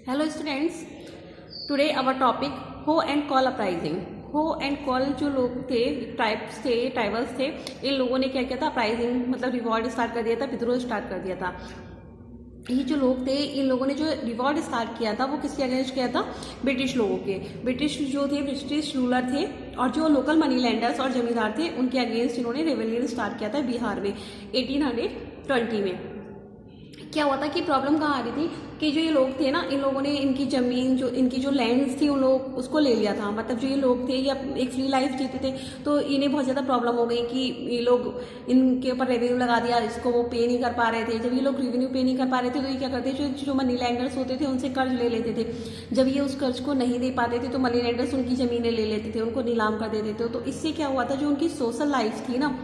Hello students, today our topic हो and call uprising. हो and call जो लोग थे, ट्राइबल्स थे, इन लोगों ने क्या किया था, अपराइजिंग मतलब रिवॉल्ट स्टार्ट कर दिया था, विद्रोह स्टार्ट कर दिया था। ये जो लोग थे, इन लोगों ने जो रिवॉल्ट स्टार्ट किया था वो किसके अगेंस्ट किया था? ब्रिटिश लोगों के। ब्रिटिश जो थे, ब्रिटिश रूलर थे, और जो लोकल मनी लैंडर्स और जमींदार थे उनके अगेंस्ट इन्होंने रेवेलियन स्टार्ट किया था बिहार में 1820 में। क्या हुआ था कि प्रॉब्लम कहाँ आ रही थी कि जो ये लोग थे ना, इन लोगों ने इनकी ज़मीन, जो इनकी जो लैंड्स थी, उन लोग उसको ले लिया था। मतलब जो ये लोग थे, ये एक फ्री लाइफ जीते थे, तो इन्हें बहुत ज़्यादा प्रॉब्लम हो गई कि ये लोग इनके ऊपर रेवेन्यू लगा दिया, इसको वो पे नहीं कर पा रहे थे। जब ये लोग रेवेन्यू पे नहीं कर पा रहे थे तो ये क्या करते थे, जो मनी लैंडर्स होते थे उनसे कर्ज ले लेते थे। जब ये उस कर्ज को नहीं दे पाते थे तो मनी लैंडर्स उनकी ज़मीनें ले लेते थे, उनको नीलाम कर देते थे। तो इससे क्या हुआ था, जो उनकी सोशल लाइफ थी ना,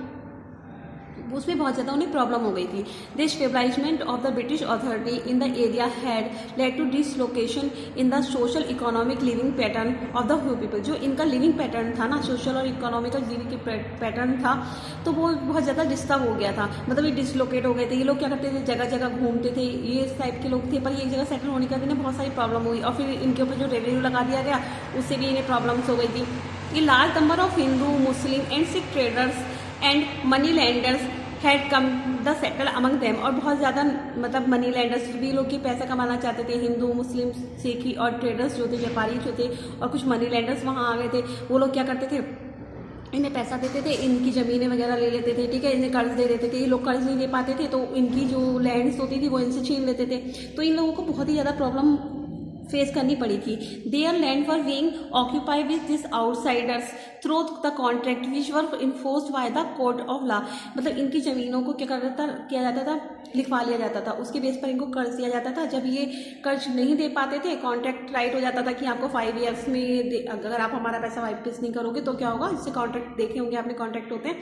उसमें बहुत ज़्यादा उन्हें प्रॉब्लम हो गई थी। The stabilizement of the British authority in the area had led to dislocation in the social economic living pattern of the Ho people. जो इनका लिविंग पैटर्न था ना, सोशल और इकोनॉमिकल लिविंग पैटर्न था, तो वो बहुत ज़्यादा डिस्टर्ब हो गया था। मतलब ये डिसलोकेट हो गए थे। ये लोग क्या करते थे, जगह जगह घूमते थे, ये इस टाइप के लोग थे। पर एक जगह सेटल होने का इन्हें बहुत सारी प्रॉब्लम हुई, और फिर इनके ऊपर जो रेवेन्यू लगा दिया गया उससे भी इन्हें प्रॉब्लम्स हो गई थी। ये large number of Hindu, Muslim and Sikh traders and money landers had come the settle among them. और बहुत ज़्यादा मतलब मनी लैंडर्स भी लोग की पैसा कमाना चाहते थे, हिंदू, मुस्लिम, सिखी, और ट्रेडर्स जो थे, व्यापारी जो थे, और कुछ मनी लैंडर्स वहाँ आ गए थे। वो लोग क्या करते थे, इन्हें पैसा देते थे, इनकी ज़मीनें वगैरह ले लेते थे, ठीक है, इन्हें कर्ज दे देते थे। ये लोग कर्ज नहीं दे पाते थे तो इनकी जो लैंड्स होती थी वो इनसे छीन लेते थे। तो इन लोगों को बहुत ही ज़्यादा प्रॉब्लम फेस करनी पड़ी थी। There land were being occupied with this outsiders through the contract which were enforced by the court of law. मतलब इनकी ज़मीनों को क्या किया जाता था, लिखवा लिया जाता था, उसके बेस पर इनको कर्ज दिया जाता था। जब ये कर्ज नहीं दे पाते थे, कॉन्ट्रैक्ट राइट हो जाता था कि आपको 5 ईयर्स में अगर आप हमारा पैसा वापस नहीं करोगे तो क्या होगा, इससे कॉन्ट्रैक्ट देखे होंगे आपने, कॉन्ट्रैक्ट होते हैं,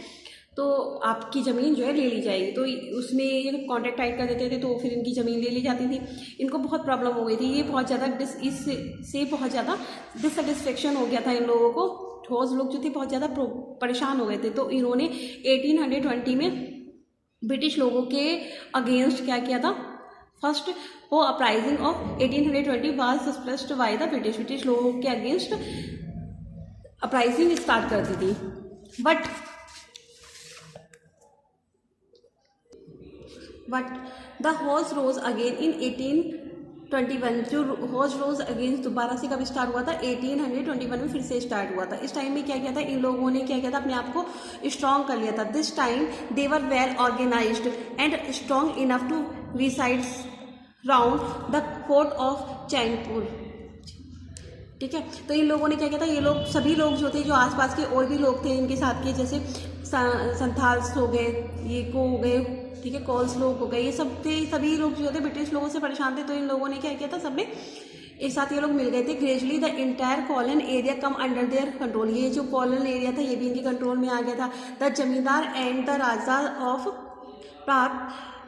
तो आपकी ज़मीन जो है ले ली जाएगी। तो उसमें ये कॉन्ट्रैक्ट टाइट कर देते थे तो फिर इनकी ज़मीन ले ली जाती थी। इनको बहुत प्रॉब्लम हो गई थी। ये बहुत ज़्यादा इससे बहुत ज़्यादा डिससेटिस्फेक्शन हो गया था इन लोगों को। ठोस लोग जो थे बहुत ज़्यादा परेशान हो गए थे। तो इन्होंने 1820 में ब्रिटिश लोगों के अगेंस्ट क्या किया था, फर्स्ट वो uprising of 1820 was suppressed by the British लोगों के अगेंस्ट अपराइजिंग स्टार्ट कर दी थी। But the horse rose again in 1821। जो हॉर्स रोज अगेन दोबारा से कब स्टार्ट हुआ था, 1821 में फिर से स्टार्ट हुआ था। इस टाइम में क्या किया था, इन लोगों ने क्या किया था, अपने आप को स्ट्रॉन्ग कर लिया था। This time they were well organised and strong enough to reside round the fort of Chainpur. ठीक है, तो इन लोगों ने क्या किया था, ये लोग सभी लोग जो थे, जो आसपास के और भी लोग थे इनके साथ के, जैसे संथाल्स हो गए, ये को हो गए, ठीक है, कॉल्स लोग हो गए, ये सब थे। सभी लोग जो थे ब्रिटिश लोगों से परेशान थे। तो इन लोगों ने क्या किया था, सब में एक साथ ये लोग मिल गए थे। Gradually the entire colon area come under their control. ये जो कॉलन एरिया था ये भी इनके कंट्रोल में आ गया था। The zamindar and the raja of Prag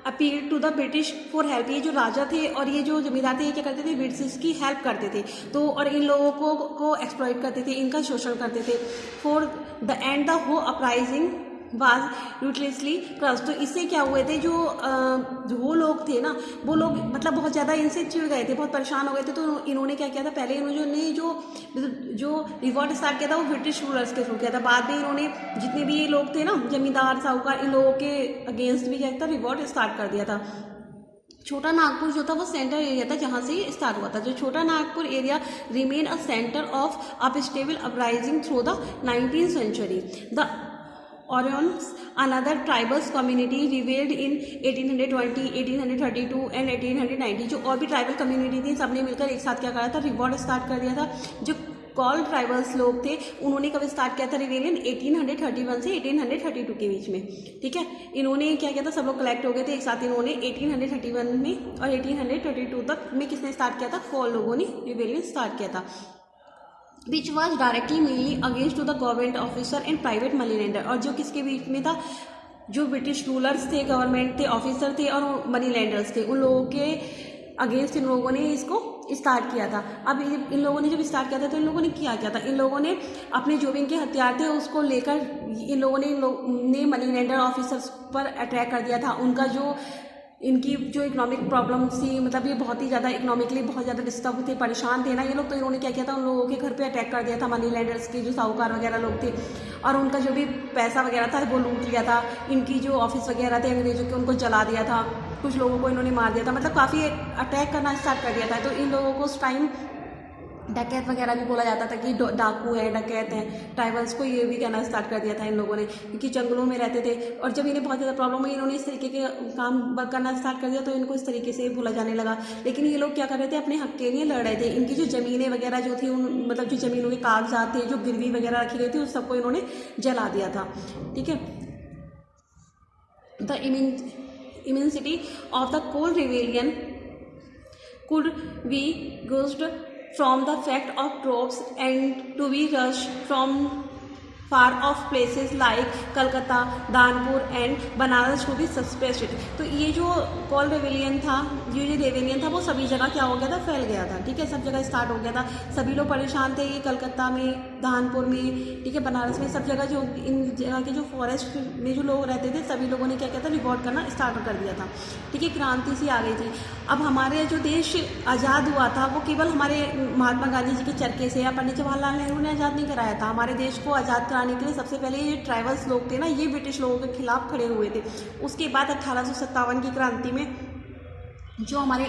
appeal to the British for help. ये जो राजा थे और ये जो जमींदार थे, ये क्या करते थे, ब्रिटिश की हेल्प करते थे। तो और इन लोगों को एक्सप्लॉइट करते थे, इनका शोषण करते थे। फॉर द एंड द हो अपराइजिंग वाज यूटिलिसली क्रस। तो इससे क्या हुए थे, जो वो लोग थे ना, वो लोग मतलब बहुत ज़्यादा इनसे चिढ़ गए थे, बहुत परेशान हो गए थे। तो इन्होंने क्या किया था, पहले इन्होंने जो रिवॉल्ट स्टार्ट किया था वो ब्रिटिश रूलर्स के थ्रू किया था। बाद में इन्होंने जितने भी ये लोग थे ना, जमींदार, साहूकार, इन लोगों के अगेंस्ट भी क्या था, रिवॉल्ट स्टार्ट कर दिया था। छोटा नागपुर जो था वो सेंटर एरिया था जहाँ से ये स्टार्ट हुआ था। जो Chota Nagpur area remain a centre of unstable uprising through the 19th century। द Orions, another tribal community revealed in 1820, 1832 and 1890। जो और भी ट्राइबल कम्युनिटी थी, सबने मिलकर एक साथ क्या करा था, रिवॉल्ट स्टार्ट कर दिया था। जो कॉल ट्राइबल्स लोग थे उन्होंने कब स्टार्ट किया था रिवेलियन, 1831 से 1832 के बीच में। ठीक है, इन्होंने क्या किया था, सब लोग कलेक्ट हो गए थे एक साथ। इन्होंने 1831 में और 1832 तक में किसने स्टार्ट किया था, कॉल लोगों ने रिवेलियन स्टार्ट किया था। Which was directly mainly against to the government officer and private money lender. और जो किसके बीच में था, जो ब्रिटिश रूलर्स थे, गवर्नमेंट थे, ऑफिसर थे और मनी लेंडर्स थे, उन लोगों के अगेंस्ट इन लोगों ने इसको स्टार्ट किया था। अब इन लोगों ने जब स्टार्ट किया था तो इन लोगों ने क्या किया था, इन लोगों ने अपने जो भी इनके हथियार थे उसको लेकर इन लोगों ने मनी लेंडर ऑफिसर्स पर अटैक कर दिया था। उनका जो इनकी जो इकोनॉमिक प्रॉब्लम थी, मतलब ये बहुत ही ज़्यादा इकोनॉमिकली बहुत ज़्यादा डिस्टर्ब थे, परेशान थे ना ये लोग, तो इन्होंने क्या किया था, उन लोगों के घर पे अटैक कर दिया था, मनी लैंडर्स के जो साहूकार वगैरह लोग थे, और उनका जो भी पैसा वगैरह था वो लूट लिया था। इनकी जो ऑफिस वगैरह थे अंग्रेजों के, उनको जला दिया था, कुछ लोगों को इन्होंने मार दिया था, मतलब काफ़ी अटैक करना स्टार्ट कर दिया था। तो इन लोगों को उस टाइम डकैत वगैरह भी बोला जाता था कि डाकू है, डकैत हैं। ट्राइबल्स को ये भी कहना स्टार्ट कर दिया था इन लोगों ने, क्योंकि जंगलों में रहते थे, और जब इन्हें बहुत ज़्यादा प्रॉब्लम हुई, इन्होंने इस तरीके के काम करना स्टार्ट कर दिया, तो इनको इस तरीके से बोला जाने लगा। लेकिन ये लोग क्या कर रहे थे, अपने हक के लिए लड़ रहे थे। इनकी जो ज़मीनें वगैरह जो थी, मतलब जो ज़मीनों के कागजात थे, जो गिरवी वगैरह रखी गई थी, उस सबको इन्होंने जला दिया था। ठीक है। The immensity of the coal rebellion could be gauged from the fact of troops and to be rushed from far off places like Calcutta, Danapur and Banaras to be suspected. तो ये जो कॉल रेवेलियन था, ये जो रेवेलियन था, वो सभी जगह क्या हो गया था, फैल गया था। ठीक है, सब जगह स्टार्ट हो गया था, सभी लोग परेशान थे। ये कलकत्ता में, दानपुर में, ठीक है, बनारस में, सब जगह जो इन जगह के जो फॉरेस्ट में जो लोग रहते थे, सभी लोगों ने क्या किया था, रिवॉल्ट करना स्टार्ट कर दिया था। ठीक है, क्रांति सी आ गई थी। अब हमारे जो देश आज़ाद हुआ था, वो केवल हमारे महात्मा गांधी जी के चरखे से या पंडित जवाहरलाल नेहरू ने आज़ाद नहीं कराया था। हमारे देश को आज़ाद कराने के लिए सबसे पहले ये ट्राइबल्स लोग थे ना, ये ब्रिटिश लोगों के खिलाफ खड़े हुए थे। उसके बाद 1857 की क्रांति में जो हमारी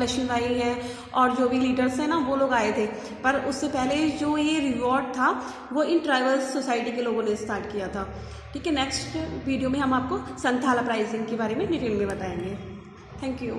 लक्ष्मीबाई हैं और जो भी लीडर्स हैं ना, वो लोग आए थे। पर उससे पहले जो ये रिवॉर्ड था, वो इन ट्राइबल्स सोसाइटी के लोगों ने स्टार्ट किया था। ठीक है, नेक्स्ट वीडियो में हम आपको संथाल अपराइजिंग के बारे में डिटेल में बताएंगे। Thank you.